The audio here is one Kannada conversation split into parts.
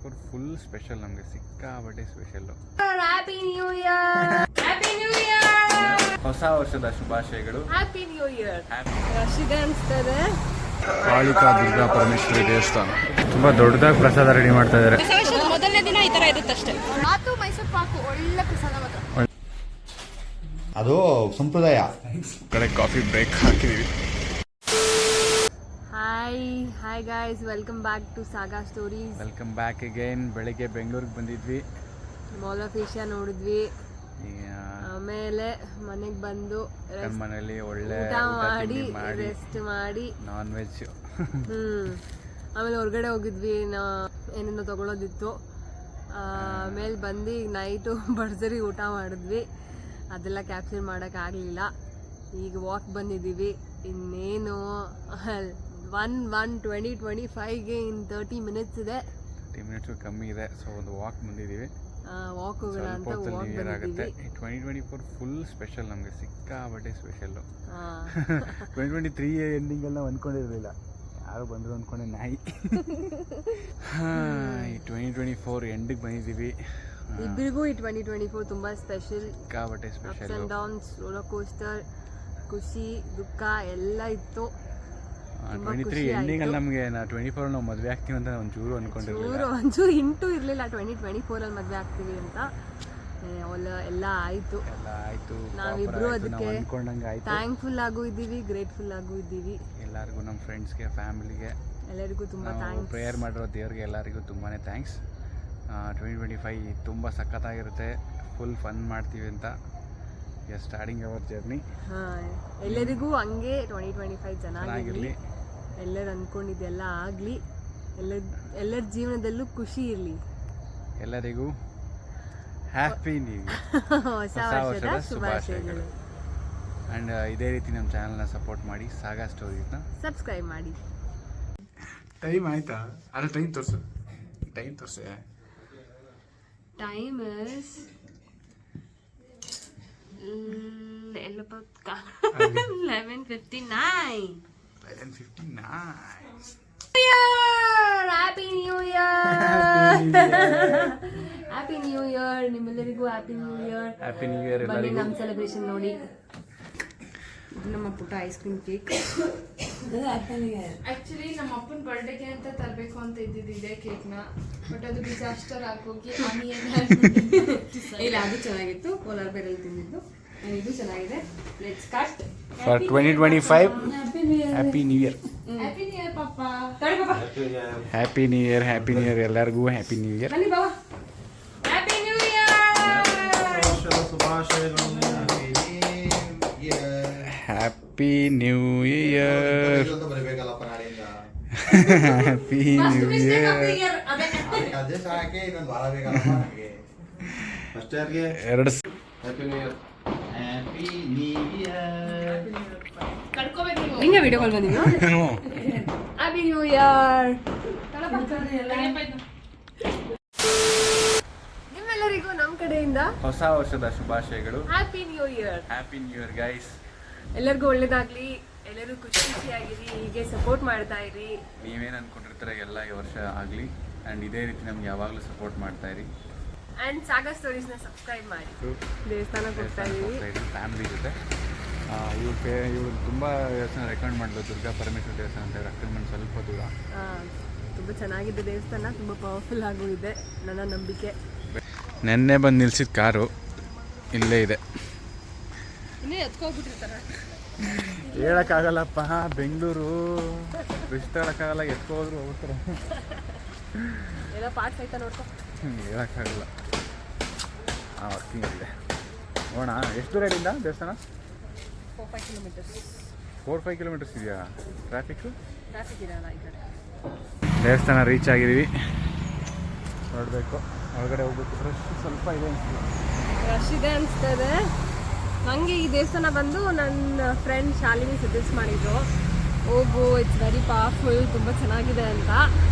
2024 ಫುಲ್ ಸ್ಪೆಷಲ್, ನಮಗೆ ಸಿಕ್ಕಾಬಟ್ಟೆ special. Happy new year, happy new year, ಹೊಸ ವರ್ಷದ ಶುಭಾಶಯಗಳು. Happy new year. ರಶಿದೆ ಅನಿಸ್ತದೆ. ಕಾಳಿಕಾ ದುರ್ಗಾ ಪರಮೇಶ್ವರಿ ದೇವಸ್ಥಾನ ತುಂಬಾ ದೊಡ್ಡದಾಗಿ ಪ್ರಸಾದ ರೆಡಿ ಮಾಡ್ತಾ ಇದ್ದಾರೆ. ಮೊದಲನೇ ದಿನ ಈ ತರ ಇರುತ್ತಷ್ಟೇ. ಮಾತು ಮೈಸೂರು ಪಾಕು ಒಳ್ಳೆ ಪ್ರಸಾದ ಮಾತ್ರ. ಅದು ಸಂಪ್ರದಾಯ. ಕಡೆ ಕಾಫಿ ಬ್ರೇಕ್ ಹಾಕಿದೀವಿ. Hi guys, welcome back to saga stories. Welcome back again. ಬೆಳಿಗ್ಗೆ ಬೆಂಗಳೂರಿಗೆ ಬಂದಿದ್ವಿ, ಮಾಲ್ ಆಫ್ ಏಷ್ಯಾ ನೋಡಿದ್ವಿ. ಆಮೇಲೆ ಮನೆಗೆ ಬಂದು ಮನೇಲಿ ಒಳ್ಳೆ ಊಟ ಮಾಡಿ ರೆಸ್ಟ್ ಮಾಡಿ ನಾನ್ ವೆಜ್. ಆಮೇಲೆ ಹೊರಗಡೆ ಹೋಗಿದ್ವಿ, ಏನೇನೋ ತಗೊಳ್ಳೋದಿತ್ತು. ಆಮೇಲೆ ಬಂದು ನೈಟು ಭರ್ಜರಿ ಊಟ ಮಾಡಿದ್ವಿ. ಅದೆಲ್ಲ ಕ್ಯಾಪ್ಚರ್ ಮಾಡೋಕ್ಕಾಗಲಿಲ್ಲ. ಈಗ ವಾಕ್ ಬಂದಿದ್ದೀವಿ. ಇನ್ನೇನು 1:25ಗೆ ಇನ್ 30 ಮಿನಿಟ್ಸ್ ಇದೆ. 30 ಮಿನಿಟ್ಸ್ ಕಮ್ಮಿ ಇದೆ. ಸೊ ಒಂದು ವಾಕ್ ಬಂದಿದ್ದೀವಿ. ವಾಕ್ ಹೋಗೋಣ ಅಂತ ವಾಕ್ ಬಂದಿದ್ದೀವಿ. 2024 ಫುಲ್ ಸ್ಪೆಷಲ್, ನಮಗೆ ಸಿಕ್ಕಾಬಟ್ಟೆ ಸ್ಪೆಷಲ್ಲು. 2023 ಎಂಡಿಂಗೆಲ್ಲ ಅಂದ್ಕೊಂಡಿರಲಿಲ್ಲ, ಯಾರು ಬಂದರು ಅಂದ್ಕೊಂಡೆ ನಾಯಿ. ಈ 2024 ಎಂಡಿಗೆ ಬಂದಿದ್ದೀವಿ. ಇಬ್ಬರಿಗೂ ಈ 2024 ತುಂಬಾ ಸ್ಪೆಷಲ್. ಸಿಕ್ಕಾಬಟ್ಟೆ special. Ups and downs, roller coaster, ಖುಷಿ ದುಃಖ ಎಲ್ಲ ಇತ್ತು. 23 ಎಂಡಿಂಗಲ್ಲಿ ನಮಗೆ 24 ನಾವು ಮದುವೆ ಆಗ್ತೀವಿ ಅಂತ ಒಂಚೂರು ಅಂದ್ಕೊಂಡಿರಲಿಲ್ಲ. ಒಂಚೂರು ಇಂಟು ಇರಲಿಲ್ಲ 2024 ಮದುವೆ ಆಗ್ತೀವಿ ಅಂತ. ಎಲ್ಲ ಆಯಿತು. ನಾವಿಬ್ರು ಅದಕ್ಕೆ ಥ್ಯಾಂಕ್ಫುಲ್ ಆಗೂ ಇದ್ದೀವಿ, ಗ್ರೇಟ್ಫುಲ್ ಆಗೂ ಇದ್ದೀವಿ. ಎಲ್ಲರಿಗೂ, ನಮ್ಮ ಫ್ರೆಂಡ್ಸ್ಗೆ, ಫ್ಯಾಮಿಲಿಗೆ ಎಲ್ಲರಿಗೂ ತುಂಬ ಥ್ಯಾಂಕ್ಸ್. ಪ್ರೇಯರ್ ಮಾಡಿರೋ ದೇವ್ರಿಗೆ ಎಲ್ಲರಿಗೂ ತುಂಬಾ ಥ್ಯಾಂಕ್ಸ್. 2025 ತುಂಬ ಸಖತ್ತಾಗಿರುತ್ತೆ, ಫುಲ್ ಫನ್ ಮಾಡ್ತೀವಿ ಅಂತ. Starting our journey. ಎಲ್ಲರಿಗೂ ಹಂಗೆ 2025 ಚೆನ್ನಾಗಿರಲಿ. ಎಲ್ಲರೂ ಅಂದ್ಕೊಂಡಿದ್ದೆಲ್ಲ ಆಗಲಿ. ಎಲ್ಲರ ಜೀವನದಲ್ಲೂ ಖುಷಿ ಇರಲಿ. ಎಲ್ಲರಿಗೂ ಹ್ಯಾಪಿ ನ್ಯೂ ಇಯರ್, ಹೊಸ ವರ್ಷದ ಶುಭಾಶಯಗಳು. ಆ್ಯಂಡ್ ಇದೇ ರೀತಿ ನಮ್ಮ ಚಾನಲ್ನ ಸಪೋರ್ಟ್ ಮಾಡಿ. ಸಾಗಾ ಸ್ಟೋರೀಸ್ನ ಸಬ್ಸ್ಕ್ರೈಬ್ ಮಾಡಿ. ಟೈಮ್ ಆಯ್ತಾ? ಅಲ್ಲ, ಟೈಮ್ ತೋರಿಸು. Time is 11:59. Happy new year, happy new year. ನಿಮ್ಮೆಲ್ಲರಿಗೂ happy new year. Happy new year. ಬನ್ನಿ ನಮ್ಮ ಸೆಲೆಬ್ರೇಷನ್ ನೋಡಿ. ಇದು ನಮ್ಮ ಪುಟ್ಟ ಐಸ್ ಕ್ರೀಮ್ ಕೇಕ್. ಆಕ್ಚುಲಿ ನಮ್ಮ ಅಪ್ಪನ ಬರ್ಡೇಗೆ ಅಂತ ತರಬೇಕು ಅಂತ ಇದ್ದಿದ್ದೆ ಕೇಕ್ನ, ಬಟ್ ಅದು ಡಿಸಾಸ್ಟರ್ ಆಗೋಗಿ ಇಲ್ಲ, ಅದು ಚೆನ್ನಾಗಿತ್ತು. ಪೋಲಾರ್ ಬೇರಲ್ಲಿ ತಿಂದಿದ್ದು. ಇದು ಚೆನ್ನಾಗಿದೆ. Let's cut for 2025. Happy new year. Happy new year ಪಾಪ. Happy new year, happy new year. ಎಲ್ಲರಿಗೂ ಹ್ಯಾಪಿ ನ್ಯೂ ಇಯರ್. ಬನ್ನಿ ಬಾಬಾ. Happy new year. Happy new year. Happy new year. ಎರಡು ನಿಂಗೆ ವಿಡಿಯೋ ಕಾಲ್ ಬಂದಿದ್ದು. Happy new year. ನಿಮ್ಮೆಲ್ಲರಿಗೂ ನಮ್ಮ ಕಡೆಯಿಂದ ಹೊಸ ವರ್ಷದ ಶುಭಾಶಯಗಳು. Happy new year. Happy new year guys. ಎಲ್ಲರಿಗೂ ಒಳ್ಳೇದಾಗ್ಲಿ. ಎಲ್ಲರೂ ಖುಷಿಯಾಗಿರಿ. ಹೀಗೆ ಸಪೋರ್ಟ್ ಮಾಡ್ತಾ ಇರಿ. ನೀವೇನು ಅಂದ್ಕೊಂಡಿರ್ತಾರೆ ಎಲ್ಲ ಈ ವರ್ಷ ಆಗಲಿ. ಆ್ಯಂಡ್ ಇದೇ ರೀತಿ ನಮ್ಗೆ ಯಾವಾಗಲೂ ಸಪೋರ್ಟ್ ಮಾಡ್ತಾ ಇರಿ. ಆ್ಯಂಡ್ ಸಾಗಾ ಸ್ಟೋರೀಸ್ನ ಸಬ್ಸ್ಕ್ರೈಬ್ ಮಾಡಿ. ದೇವಸ್ಥಾನಕ್ಕೆ ಹೋಗ್ತಾ ಇದ್ದೀವಿ ಫ್ಯಾಮಿಲಿ ಜೊತೆ. ಇವ್ರು ತುಂಬ ದೇವಸ್ಥಾನ ರೆಕಮೆಂಡ್ ಮಾಡಿದ್ರು, ದುರ್ಗಾ ಪರಮೇಶ್ವರಿ ದೇವಸ್ಥಾನ ಅಂತ. ರಕ್ತಮಂಡ್ ಸ್ವಲ್ಪ ದೂರ. ತುಂಬ ಚೆನ್ನಾಗಿದೆ ದೇವಸ್ಥಾನ, ತುಂಬ ಪವರ್ಫುಲ್ ಆಗೂ ಇದೆ, ನನ್ನ ನಂಬಿಕೆ. ನೆನ್ನೆ ಬಂದು ನಿಲ್ಸಿದ ಕಾರು ಇಲ್ಲೇ ಇದೆ. ಇನ್ನೇ ಎತ್ಕೋಗ್ಬಿಟ್ಟಿರ್ತಾರೆ. ಹೇಳೋಕ್ಕಾಗಲ್ಲಪ್ಪ, ಬೆಂಗಳೂರು ಬೆಸ್ಟ್ ಹೇಳೋಕ್ಕಾಗಲ್ಲ. ಎತ್ಕೋದ್ರು ಹೋಗ್ತಾರೆ. ಎಲ್ಲ ಪಾರ್ಟ್ಸ್ ಆಯ್ತಾ ನೋಡ್ಕೊ. ಹೇಳೋಕ್ಕಾಗಲ್ಲ. ವರ್ಕಿಂಗ್ ಇದೆ. ನೋಡೋಣ ಎಷ್ಟು ದೂರ ಇಲ್ಲಿಂದ ದೇವಸ್ಥಾನ? 4-5 ಕಿಲೋಮೀಟರ್ಸ್. 4-5 ಕಿಲೋಮೀಟರ್ಸ್ ಇದೆಯಾ? ಟ್ರಾಫಿಕ್ ಇರಲ್ಲ ಈ ಕಡೆ. ದೇವಸ್ಥಾನ ರೀಚ್ ಆಗಿದ್ದೀವಿ. ನೋಡಬೇಕು, ಒಳಗಡೆ ಹೋಗ್ಬೇಕು. ಸ್ವಲ್ಪ ಇದೆ, ರಶ್ ಇದೆ ಅನಿಸ್ತದೆ. ನನಗೆ ಈ ದೇವಸ್ಥಾನ ಬಂದು ನನ್ನ ಫ್ರೆಂಡ್ ಶಾಲಿನಿ ಸಜೆಸ್ಟ್ ಮಾಡಿದ್ರು, ಹೋಗು, ಇಟ್ಸ್ ವೆರಿ ಪವರ್ಫುಲ್, ತುಂಬ ಚೆನ್ನಾಗಿದೆ ಅಂತ.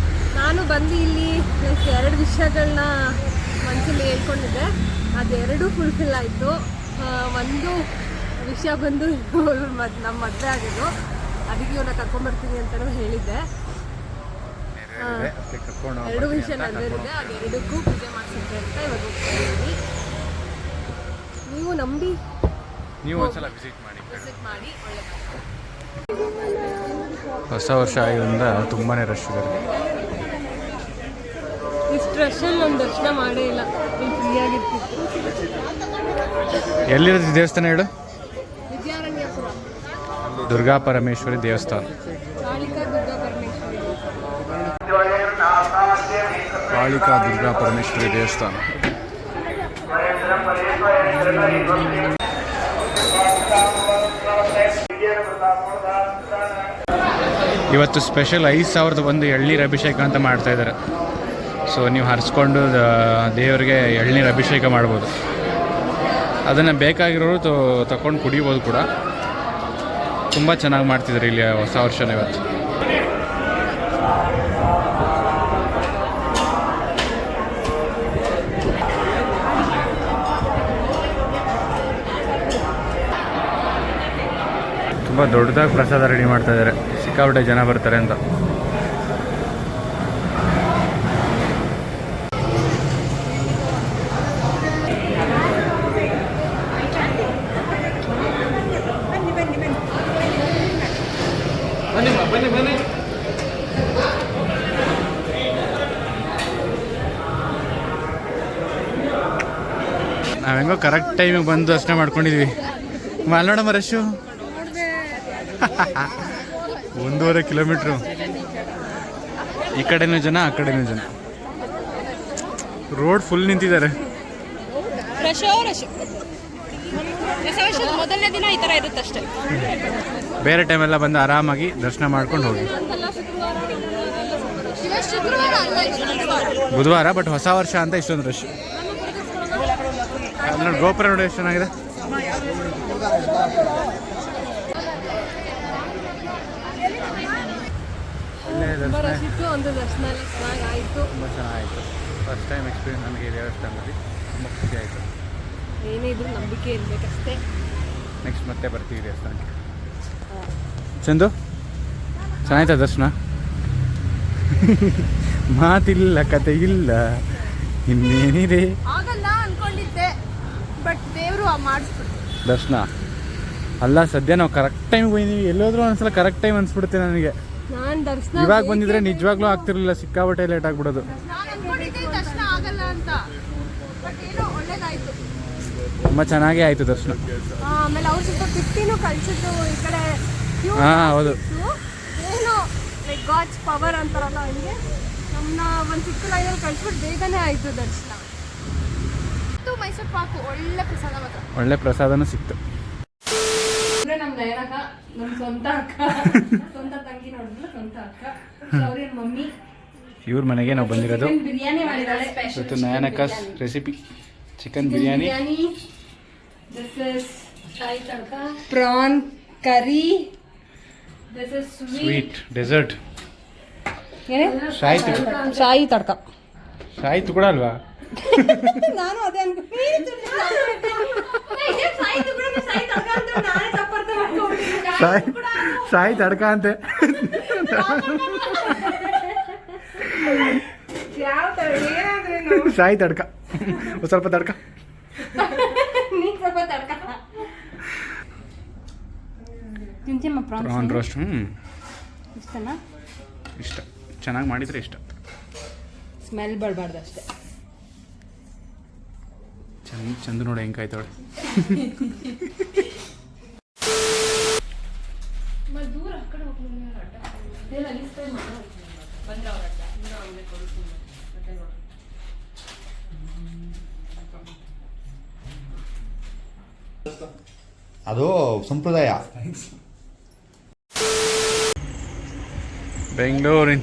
ನಾನು ಬಂದು ಇಲ್ಲಿ 2 ವಿಷಯಗಳನ್ನ ಮನಸ್ಸಲ್ಲಿ ಹೇಳ್ಕೊಂಡಿದ್ದೆ. ಅದೆರಡೂ ಫುಲ್ಫಿಲ್ ಆಯಿತು. ಒಂದು ವಿಷಯ ಬಂದು ನಮ್ಮ ಮದುವೆ ಆಗಿದ್ದು, ಅದಕ್ಕೆ ಇವನ್ನ ಕರ್ಕೊಂಬರ್ತೀನಿ ಅಂತಲೂ ಹೇಳಿದ್ದೆ. ಇದೆ, ಅದಕ್ಕೆ ಕರ್ಕೊಂಡು 2 ವಿಷಯ ನಡೆದಿದೆ, ಅದೆರಡಕ್ಕೂ ಪೂಜೆ ಮಾಡಿಸಿದ್ರೆ ಅಂತ ಇವಾಗ ಹೋಗ್ತಾ ಇದ್ದೀವಿ. ನೀವು ನಂಬಿ ನೀವು ಒಂದ್ಸಲ ವಿಸಿಟ್ ಮಾಡಿ. ಒಳ್ಳೆ ಹೊಸ ವರ್ಷ ಆಗಿರೋದ್ರಿಂದ ತುಂಬಾ ರಶ್ ಇದೆ. ಇಷ್ಟು ರಶಲ್ಲಿ ನಾನು ದರ್ಶನ ಮಾಡೇ ಇಲ್ಲ, ಫ್ರೀಯಾಗಿರ್ತಿತ್ತು. ಎಲ್ಲಿರೋದು ದೇವಸ್ಥಾನ ಹೇಳು? ವಿದ್ಯಾರಣ್ಯಪುರ ದುರ್ಗಾ ಪರಮೇಶ್ವರಿ ದೇವಸ್ಥಾನ. ಕಾಳಿಕಾ ದುರ್ಗಾ ಪರಮೇಶ್ವರಿ ದೇವಸ್ಥಾನ. ಇವತ್ತು ಸ್ಪೆಷಲ್ 5,001 ಎಳ್ನೀರು ಅಭಿಷೇಕ ಅಂತ ಮಾಡ್ತಾ ಇದ್ದಾರೆ. ಸೊ ನೀವು ಹರಿಸ್ಕೊಂಡು ದೇವರಿಗೆ ಎಳ್ನೀರು ಅಭಿಷೇಕ ಮಾಡ್ಬೋದು. ಅದನ್ನು ಬೇಕಾಗಿರೋರು ತಗೊಂಡು ಕುಡಿಬೋದು ಕೂಡ. ತುಂಬ ಚೆನ್ನಾಗಿ ಮಾಡ್ತಿದ್ದಾರೆ ಇಲ್ಲಿ ಹೊಸ ವರ್ಷನ ಇವತ್ತು. ತುಂಬ ದೊಡ್ಡದಾಗಿ ಪ್ರಸಾದ ರೆಡಿ ಮಾಡ್ತಾ ಇದ್ದಾರೆ, ಸಿಕ್ಕಾಪಟ್ಟೆ ಜನ ಬರ್ತಾರೆ ಅಂತ. ನಾವೆಂಗೋ ಕರೆಕ್ಟ್ ಟೈಮಿಗೆ ಬಂದು ದರ್ಶನ ಮಾಡ್ಕೊಂಡಿದ್ವಿ. ನೋಡಮ್ಮ ರಶ್ಶು 1.5 ಕಿಲೋಮೀಟ್ರು. ಈ ಕಡೆನೂ ಜನ, ಆ ಕಡೆನೂ ಜನ. ರೋಡ್ ಫುಲ್ ನಿಂತಿದ್ದಾರೆ. ಮೊದಲನೇ ದಿನ ಈ ಥರ ಇರುತ್ತೆ ಅಷ್ಟೇ. ಬೇರೆ ಟೈಮೆಲ್ಲ ಬಂದು ಆರಾಮಾಗಿ ದರ್ಶನ ಮಾಡ್ಕೊಂಡು ಹೋಗಿ. ಬುಧವಾರ, ಬಟ್ ಹೊಸ ವರ್ಷ ಅಂತ ಇಷ್ಟೊಂದು ರಶ್. ನೋಡಿ ಗೋಪುರ ನೋಡಿ ಎಷ್ಟು ಚೆನ್ನಾಗಿದೆ. ಒಂದು ದರ್ಶನ ಚೆನ್ನಾಗಾಯಿತು, ತುಂಬ ಚೆನ್ನಾಗಿತ್ತು. ಫಸ್ಟ್ ಟೈಮ್ ಎಕ್ಸ್ಪೀರಿಯನ್ಸ್ ನನಗೆ ದೇವಸ್ಥಾನದಲ್ಲಿ ತುಂಬ ಖುಷಿ ಆಯಿತು. ಏನೇ ಇದ್ರೂ ನಂಬಿಕೆ ಇರಬೇಕಷ್ಟೇ. ನೆಕ್ಸ್ಟ್ ಮತ್ತೆ ಬರ್ತೀವಿ ದೇವಸ್ಥಾನಕ್ಕೆ. ಚಂದು ಚೆನ್ನಾಯ್ತಾ ದರ್ಶನ? ಮಾತಿಲ್ಲ, ಕತೆ ಇಲ್ಲ, ಇನ್ನೇನಿದೆ. ಆಗಲ್ಲ ಅನ್ಕೊಂಡಿದ್ದೆ, ಬಟ್ ದೇವರು ಮಾಡಿಸ್ಬಿಟ್ಟು ದರ್ಶನ ಅಲ್ಲ. ಸದ್ಯ ನಾವು ಕರೆಕ್ಟ್ ಟೈಮಿಗೆ ಬಂದೀವಿ. ಎಲ್ಲೋದ್ರೂ ಒಂದ್ಸಲ ಕರೆಕ್ಟ್ ಟೈಮ್ ಅನ್ಸ್ಬಿಡುತ್ತೆ ನನಗೆ. ನಾನು ದರ್ಶನ ಇವಾಗ ಬಂದಿದ್ರೆ ನಿಜವಾಗ್ಲೂ ಆಗ್ತಿರ್ಲಿಲ್ಲ, ಸಿಕ್ಕಾಪಟ್ಟೆ ಲೇಟ್ ಆಗ್ಬಿಡೋದು. ನಾನು ಅನ್ಕೊಂಡಿದ್ದೆ ದರ್ಶನ ಆಗಲ್ಲ ಅಂತ, ಬಟ್ ಏನೋ ಒಳ್ಳೇದಾಯ್ತು. ತುಂಬ ಚೆನ್ನಾಗೇ ಆಯಿತು ದರ್ಶನ. ಆಮೇಲೆ ಅವ್ರು ಸ್ವಲ್ಪ ಬಿಟ್ಟಿನೂ ಕಳಿಸಿದ್ರು ಈ ಕಡೆ. ಹಾಂ ಹೌದು. ಏನೋ ಲೈಕ್ ಗಾಡ್ಸ್ ಪವರ್ ಅಂತಾರಲ್ಲ, ಹಂಗೆ ನಮ್ಮನ್ನ ಒಂದು ಚಿಕ್ಕ ಲೈನಲ್ಲಿ ಕಳಿಸ್ಬಿಟ್ಟು ಬೇಗನೆ ಆಯಿತು ದರ್ಶನ. ಮೈಸೂರು ಪಾಕು ಒಳ್ಳೆ ಪ್ರಸಾದ, ಮಾತ್ರ ಒಳ್ಳೆ ಪ್ರಸಾದನೂ ಸಿಕ್ತು. ನಮ್ಮ ನಯನಕ, ನಮ್ಮ ಸ್ವಂತ ಅಕ್ಕ, ಸ್ವಂತ ತಂಗಿ ನೋಡಿದ್ಲು, ಸ್ವಂತ ಅಕ್ಕ, ಅವ್ರ ಮಮ್ಮಿ. ಇವ್ರ ಮನೆಗೆ ನಾವು ಬಂದಿರೋದು. ಬಿರಿಯಾನಿ ಮಾಡಿದಾಳೆ. ಇವತ್ತು ನಯನಕ recipe chicken biryani. This is Shahi tadka, prawn curry. This is sweet dessert. Shahi tadka. ಶಾಯಿ ತುಕಡ ಅಲ್ವಾ? ನಾನು ಅದೇ ಶಾಯಿ ತಡ್ಕ ಅಂತೆ. ಶಾಯಿ ತಡ್ಕ, ಸ್ವಲ್ಪ ತಡ್ಕ. Prawn roast. ಇಷ್ಟನಾ? ಇಷ್ಟ. ಚೆನ್ನಾಗಿ ಮಾಡಿದ್ರೆ ಇಷ್ಟ. ಸ್ಮೆಲ್ ಬರಬಾರ್ದು ಅಷ್ಟೇ. ಚಂದ ನೋಡಿ ಹೆಂಗಾಯ್ತವಳೆ. ಅದು ಸಂಪ್ರದಾಯ. ಬೆಂಗಳೂರಿನ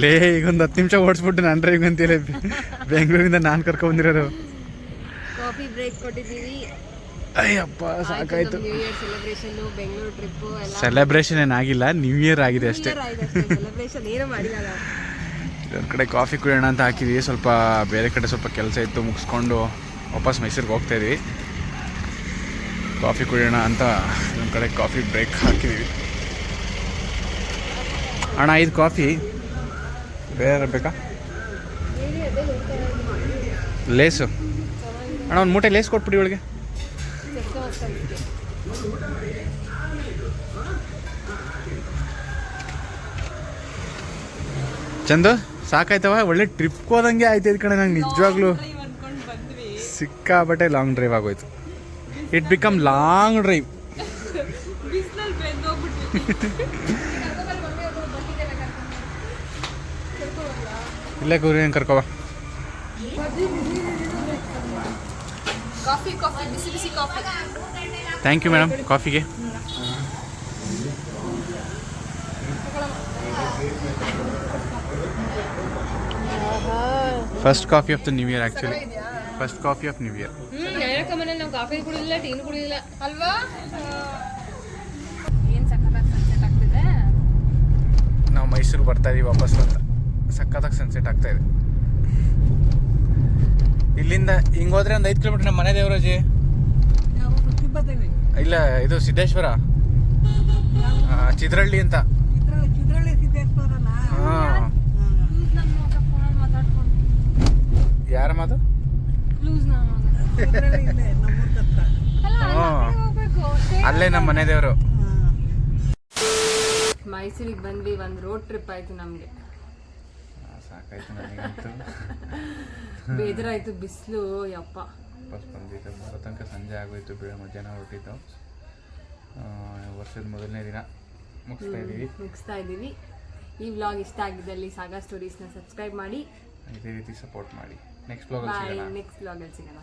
ಲೇ ಈಗೊಂದು 10 ನಿಮಿಷ ಓಡಿಸ್ಬಿಟ್ಟು ನಾನು ಡ್ರೈವ್ ಅಂತೇಳಿ ಬೆಂಗಳೂರಿಂದ ನಾನು ಕರ್ಕೊಂಡ್ಬಂದಿರೋದು. ಕಾಫಿ ಬ್ರೇಕ್ ಕೊಟ್ಟಿದ್ದೀವಿ. ಅಯ್ಯಪ್ಪ ಸಾಕಾಯ್ತು. New year celebration, Bengaluru trip ಎಲ್ಲ. ಸೆಲೆಬ್ರೇಷನ್ ಏನಾಗಿಲ್ಲ, ನ್ಯೂ ಇಯರ್ ಆಗಿದೆ ಅಷ್ಟೇ. ಸೆಲೆಬ್ರೇಷನ್ ಏನು ಮಾಡಿಲ್ಲ. ಒಂದು ಕಡೆ ಕಾಫಿ ಕುಡಿಯೋಣ ಅಂತ ಹಾಕಿದ್ವಿ. ಸ್ವಲ್ಪ ಬೇರೆ ಕಡೆ ಸ್ವಲ್ಪ ಕೆಲಸ ಇತ್ತು, ಮುಗಿಸ್ಕೊಂಡು ವಾಪಸ್ ಮೈಸೂರಿಗೆ ಹೋಗ್ತಾಯಿದ್ವಿ. ಕಾಫಿ ಕುಡಿಯೋಣ ಅಂತ ಒಂದು ಕಡೆ ಕಾಫಿ ಬ್ರೇಕ್ ಹಾಕಿದ್ವಿ. ಅಣ್ಣ ಇದು ಕಾಫಿ ಬೇರೆ ಬೇಕಾ? ಲೇಸು ಅಣ್ಣ ಒಂದು ಮೂಟೆ ಲೇಸ್ ಕೊಟ್ಬಿಡಿ ಇವಳಿಗೆ. ಚಂದು ಸಾಕಾಯ್ತವ, ಒಳ್ಳೆ ಟ್ರಿಪ್ಗೆ ಹೋದಂಗೆ ಆಯ್ತೈದು ಕಣೆ. ನಂಗೆ ನಿಜವಾಗ್ಲೂ ಸಿಕ್ಕಾಬಟ್ಟೆ ಲಾಂಗ್ ಡ್ರೈವ್ ಆಗೋಯ್ತು. It become long drive. ಇಲ್ಲೇ ಕೂರಿ ಕರ್ಕೋವ. ಕಾಫಿ ಕಾಫಿ ಬಿಸಿ ಬಿಸಿ ಕಾಫಿ. ಥ್ಯಾಂಕ್ ಯು ಮೇಡಮ್ ಕಾಫಿಗೆ. First coffee of the new year actually. First coffee of new year. ಮನೇಲಿ ನಾವು ಕಾಫಿ ಕುಡಿದಿಲ್ಲ, ಟೀನು ಕುಡಿದಿಲ್ಲ ಅಲ್ವಾ? ಏನು ಸಖತ್ತಾಗಿ ಸನ್ಸೆಟ್ ಆಗ್ತಿದೆ. ನಾವು ಮೈಸೂರು ಬರ್ತಾ ಇದೀವಿ ವಾಪಸ್ ಅಂತ. ಸಖತ್ತಾಗಿ ಸನ್ಸೆಟ್ ಆಗ್ತಾ ಇದೆ. ಇಲ್ಲಿಂದ ಹಿಂಗೆ ಹೋದ್ರೆ ಒಂದು 5 ಕಿಲೋಮೀಟರ್ ನಮ್ಮ ಮನೆ ದೇವರಾಜಿ. ಇಲ್ಲ ಇದು ಸಿದ್ದೇಶ್ವರ, ಚಿತ್ರಹಳ್ಳಿ ಅಂತ. ಹಾಂ ಯಾರ ಮಾತು? ಅಲ್ಲೇ ನಮ್ಮ ಮನೆ ದೇವರು. ಮೈಸೂರಿಗೆ ಬಂದ್ವಿ, ಒಂದು ರೋಡ್ ಟ್ರಿಪ್ ಆಯ್ತು ನಮಗೆ. ಸಾಕಾಯ್ತು ನನಗಂತೂ. ಬೇಜಾರಾಯ್ತು, ಬಿಸಿಲು ಯಪ್ಪ. ವಾಪಸ್ ಬಂದಿದ್ದು ಬರೋ ತನಕ ಸಂಜೆ ಆಗೋಯ್ತು, ಮಧ್ಯಾಹ್ನ ಹೊರಟಿದ್ದು. ವರ್ಷದ ಮೊದಲನೇ ದಿನ ಮುಗಿಸ್ತಾ ಇದ್ದೀವಿ. ಈ ವ್ಲಾಗ್ ಇಷ್ಟ ಆಗಿದ್ದಲ್ಲಿ ಸಾಗಾ ಸ್ಟೋರೀಸ್ನ ಸಬ್ಸ್ಕ್ರೈಬ್ ಮಾಡಿ, ಇದೇ ರೀತಿ ಸಪೋರ್ಟ್ ಮಾಡಿ. ನೆಕ್ಸ್ಟ್ ವ್ಲಾಗಲ್ಲಿ ಸಿಗೋಣ. ನೆಕ್ಸ್ಟ್ ವ್ಲಾಗಲ್ಲಿ ಸಿಗೋಣ.